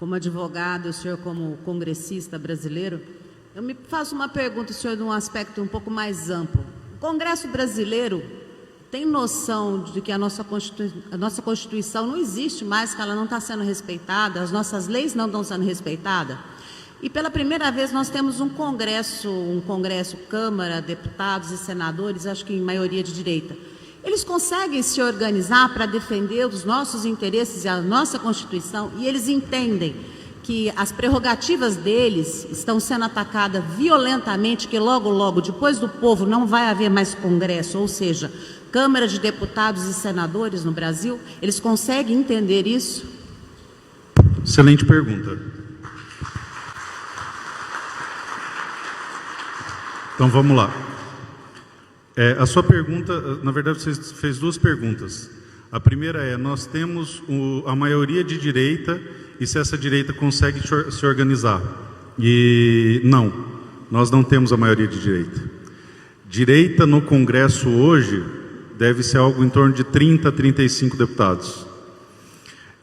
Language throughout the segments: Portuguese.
como advogado, o senhor como congressista brasileiro, eu me faço uma pergunta, senhor, de um aspecto um pouco mais amplo. O Congresso brasileiro tem noção de que a nossa Constituição não existe mais, que ela não está sendo respeitada, as nossas leis não estão sendo respeitadas? E pela primeira vez nós temos um Congresso, Câmara, deputados e senadores, acho que em maioria de direita. Eles conseguem se organizar para defender os nossos interesses e a nossa Constituição, e eles entendem que as prerrogativas deles estão sendo atacadas violentamente, que logo, logo, depois do povo, não vai haver mais Congresso, ou seja, Câmara de Deputados e Senadores no Brasil. Eles conseguem entender isso? Excelente pergunta. Então, vamos lá. A sua pergunta, na verdade, você fez duas perguntas. A primeira é, nós temos a maioria de direita e se essa direita consegue se organizar. E não, nós não temos a maioria de direita. Direita no Congresso hoje deve ser algo em torno de 30 a 35 deputados.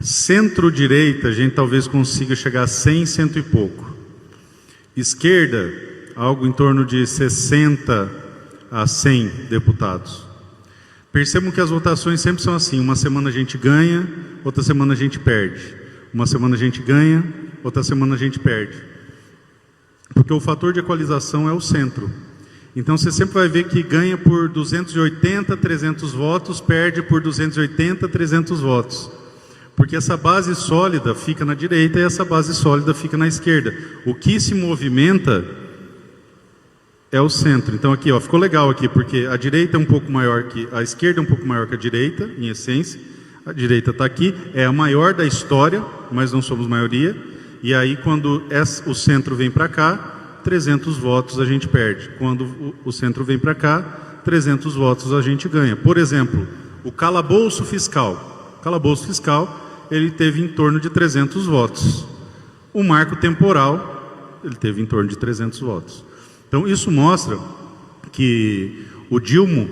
Centro-direita, a gente talvez consiga chegar a 100, cento e pouco. Esquerda, algo em torno de 60 a 100 deputados. Percebam que as votações sempre são assim, uma semana a gente ganha, outra semana a gente perde. Uma semana a gente ganha, outra semana a gente perde. Porque o fator de equalização é o centro. Então você sempre vai ver que ganha por 280, 300 votos, perde por 280, 300 votos. Porque essa base sólida fica na direita e essa base sólida fica na esquerda. O que se movimenta é o centro. Então aqui, ó, ficou legal aqui, porque a direita é um pouco maior que a esquerda, é um pouco maior que a direita, em essência. A direita está aqui, é a maior da história, mas não somos maioria. E aí, quando o centro vem para cá, 300 votos a gente perde. Quando o centro vem para cá, 300 votos a gente ganha. Por exemplo, o calabouço fiscal. O calabouço fiscal, ele teve em torno de 300 votos. O marco temporal, ele teve em torno de 300 votos. Então, isso mostra que o Dilma,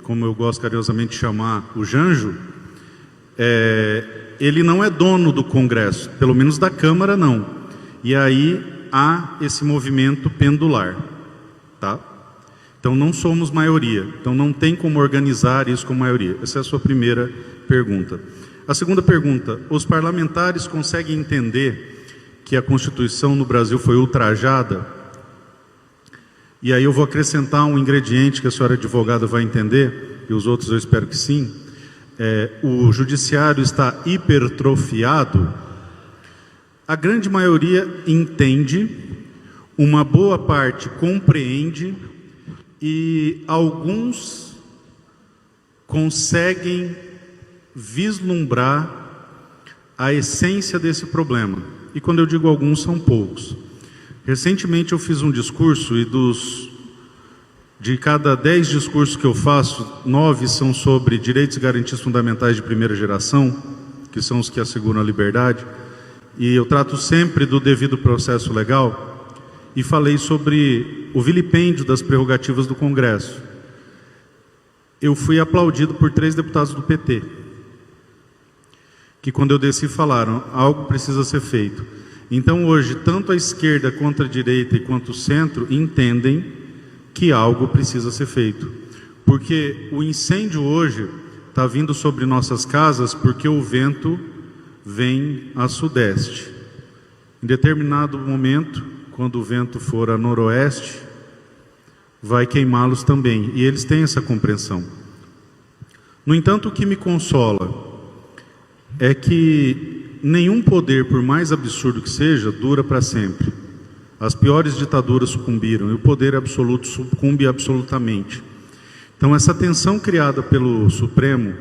como eu gosto carinhosamente de chamar o Janjo, ele não é dono do Congresso, pelo menos da Câmara não. E aí há esse movimento pendular, tá? Então não somos maioria, então não tem como organizar isso com maioria. Essa é a sua primeira pergunta. A segunda pergunta, os parlamentares conseguem entender que a Constituição no Brasil foi ultrajada? E aí eu vou acrescentar um ingrediente que a senhora advogada vai entender, e os outros eu espero que sim. O judiciário está hipertrofiado. A grande maioria entende, uma boa parte compreende, e alguns conseguem vislumbrar a essência desse problema. E quando eu digo alguns, são poucos. Recentemente eu fiz um discurso e de cada 10 discursos que eu faço, 9 são sobre direitos e garantias fundamentais de primeira geração, que são os que asseguram a liberdade, e eu trato sempre do devido processo legal, e falei sobre o vilipêndio das prerrogativas do Congresso. Eu fui aplaudido por 3 deputados do PT, que quando eu desci falaram, algo precisa ser feito. Então hoje, tanto a esquerda quanto a direita e quanto o centro entendem que algo precisa ser feito. Porque o incêndio hoje está vindo sobre nossas casas porque o vento vem a sudeste. Em determinado momento, quando o vento for a noroeste, vai queimá-los também. E eles têm essa compreensão. No entanto, o que me consola é que nenhum poder, por mais absurdo que seja, dura para sempre. As piores ditaduras sucumbiram e o poder absoluto sucumbe absolutamente. Então essa tensão criada pelo Supremo,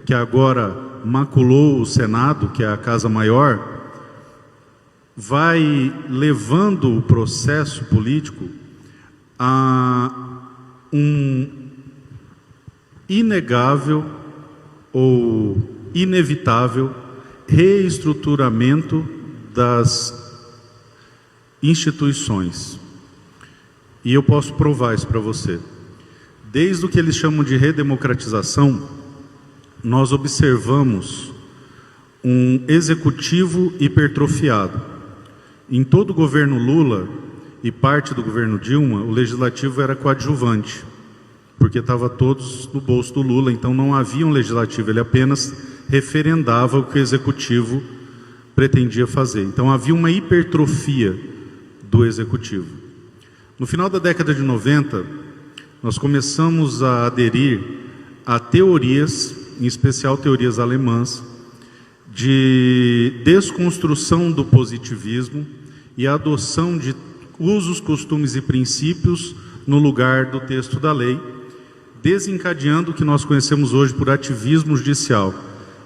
que agora maculou o Senado, que é a Casa Maior, vai levando o processo político a um inegável ou inevitável reestruturamento das instituições. E eu posso provar isso para você. Desde o que eles chamam de redemocratização, nós observamos um executivo hipertrofiado. Em todo o governo Lula e parte do governo Dilma, o legislativo era coadjuvante, porque estava todos no bolso do Lula, então não havia um legislativo, ele apenas referendava o que o executivo pretendia fazer. Então havia uma hipertrofia do executivo. No final da década de 90, nós começamos a aderir a teorias, em especial teorias alemãs, de desconstrução do positivismo e a adoção de usos, costumes e princípios no lugar do texto da lei, desencadeando o que nós conhecemos hoje por ativismo judicial.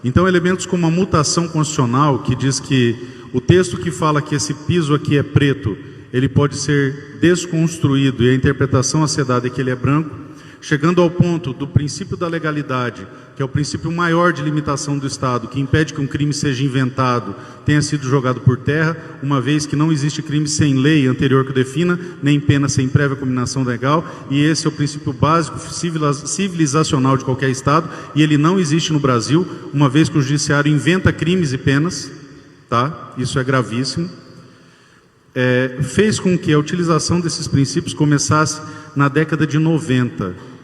Então, elementos como a mutação constitucional, que diz que o texto que fala que esse piso aqui é preto, ele pode ser desconstruído e a interpretação a ser dada é que ele é branco, chegando ao ponto do princípio da legalidade, que é o princípio maior de limitação do Estado, que impede que um crime seja inventado, tenha sido jogado por terra, uma vez que não existe crime sem lei anterior que o defina, nem pena sem prévia combinação legal, e esse é o princípio básico civilizacional de qualquer Estado, e ele não existe no Brasil, uma vez que o judiciário inventa crimes e penas, tá? Isso é gravíssimo. Fez com que a utilização desses princípios começasse na década de 90.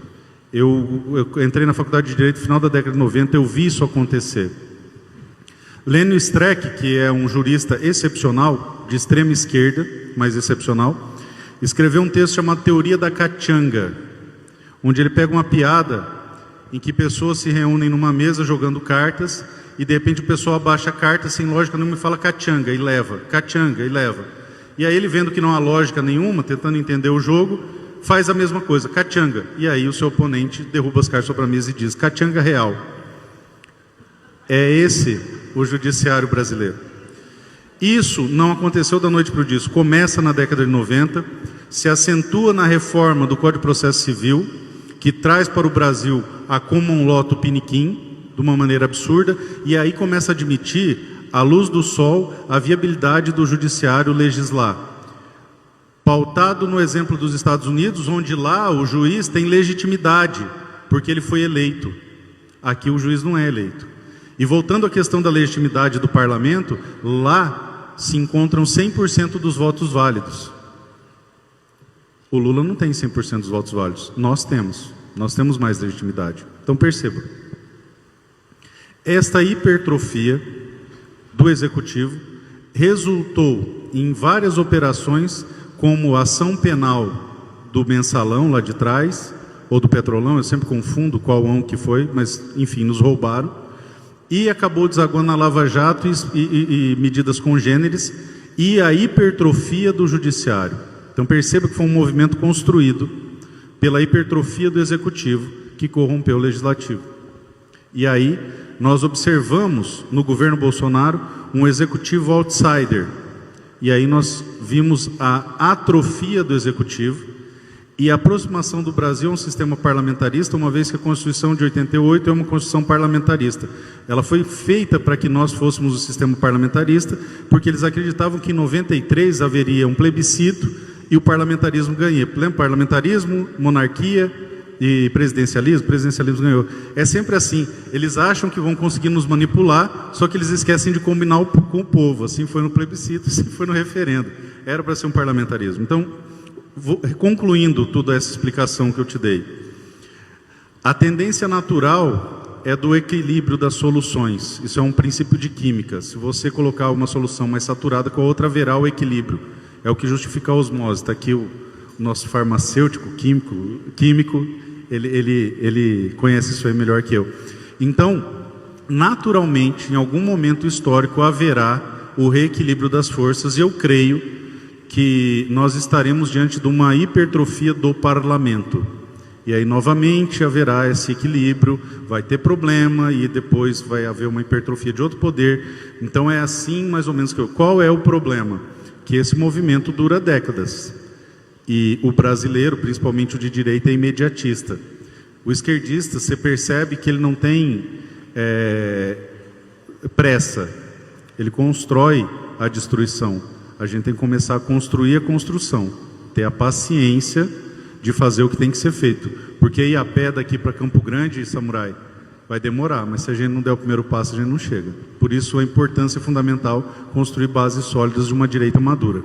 Eu entrei na faculdade de Direito no final da década de 90, eu vi isso acontecer. Lênio Streck, que é um jurista excepcional, de extrema esquerda, mas excepcional, escreveu um texto chamado Teoria da Cachanga, onde ele pega uma piada em que pessoas se reúnem numa mesa jogando cartas e de repente o pessoal abaixa a carta sem lógica nenhuma e fala cachanga e leva, cachanga e leva. E aí ele, vendo que não há lógica nenhuma, tentando entender o jogo, faz a mesma coisa, cachanga. E aí o seu oponente derruba as cartas sobre a mesa e diz, cachanga real. É esse o judiciário brasileiro. Isso não aconteceu da noite para o dia, começa na década de 90, se acentua na reforma do Código de Processo Civil, que traz para o Brasil a common law tupiniquim, de uma maneira absurda, e aí começa a admitir, à luz do sol, a viabilidade do judiciário legislar. Pautado no exemplo dos Estados Unidos, onde lá o juiz tem legitimidade, porque ele foi eleito. Aqui o juiz não é eleito. E voltando à questão da legitimidade do parlamento, lá se encontram 100% dos votos válidos. O Lula não tem 100% dos votos válidos. Nós temos mais legitimidade. Então perceba, esta hipertrofia do executivo resultou em várias operações, como a ação penal do mensalão lá de trás, ou do petrolão, eu sempre confundo qual ão que foi, mas enfim, nos roubaram, e acabou desaguando na Lava Jato e medidas congêneres, e a hipertrofia do judiciário. Então perceba que foi um movimento construído pela hipertrofia do executivo, que corrompeu o legislativo. E aí nós observamos no governo Bolsonaro um executivo outsider. E aí nós vimos a atrofia do executivo e a aproximação do Brasil a um sistema parlamentarista, uma vez que a Constituição de 88 é uma Constituição parlamentarista. Ela foi feita para que nós fôssemos o sistema parlamentarista, porque eles acreditavam que em 93 haveria um plebiscito e o parlamentarismo ganhia. Lembra? Parlamentarismo, monarquia e presidencialismo ganhou. É sempre assim, eles acham que vão conseguir nos manipular, só que eles esquecem de combinar com o povo. Assim foi no plebiscito, assim foi no referendo. Era para ser um parlamentarismo. Então, concluindo toda essa explicação que eu te dei, a tendência natural é do equilíbrio das soluções. Isso é um princípio de química. Se você colocar uma solução mais saturada com a outra, haverá o equilíbrio. É o que justifica a osmose. Está aqui o nosso farmacêutico, químico, ele conhece isso aí melhor que eu. Então, naturalmente, em algum momento histórico, haverá o reequilíbrio das forças, e eu creio que nós estaremos diante de uma hipertrofia do parlamento. E aí, novamente, haverá esse equilíbrio, vai ter problema, e depois vai haver uma hipertrofia de outro poder. Então, é assim, mais ou menos, qual é o problema? Que esse movimento dura décadas. E o brasileiro, principalmente o de direita, é imediatista. O esquerdista, você percebe que ele não tem pressa. Ele constrói a destruição. A gente tem que começar a construir a construção. Ter a paciência de fazer o que tem que ser feito. Porque ir a pé daqui para Campo Grande, Samurai, Vai demorar, mas se a gente não der o primeiro passo, a gente não chega. Por isso a importância fundamental construir bases sólidas de uma direita madura.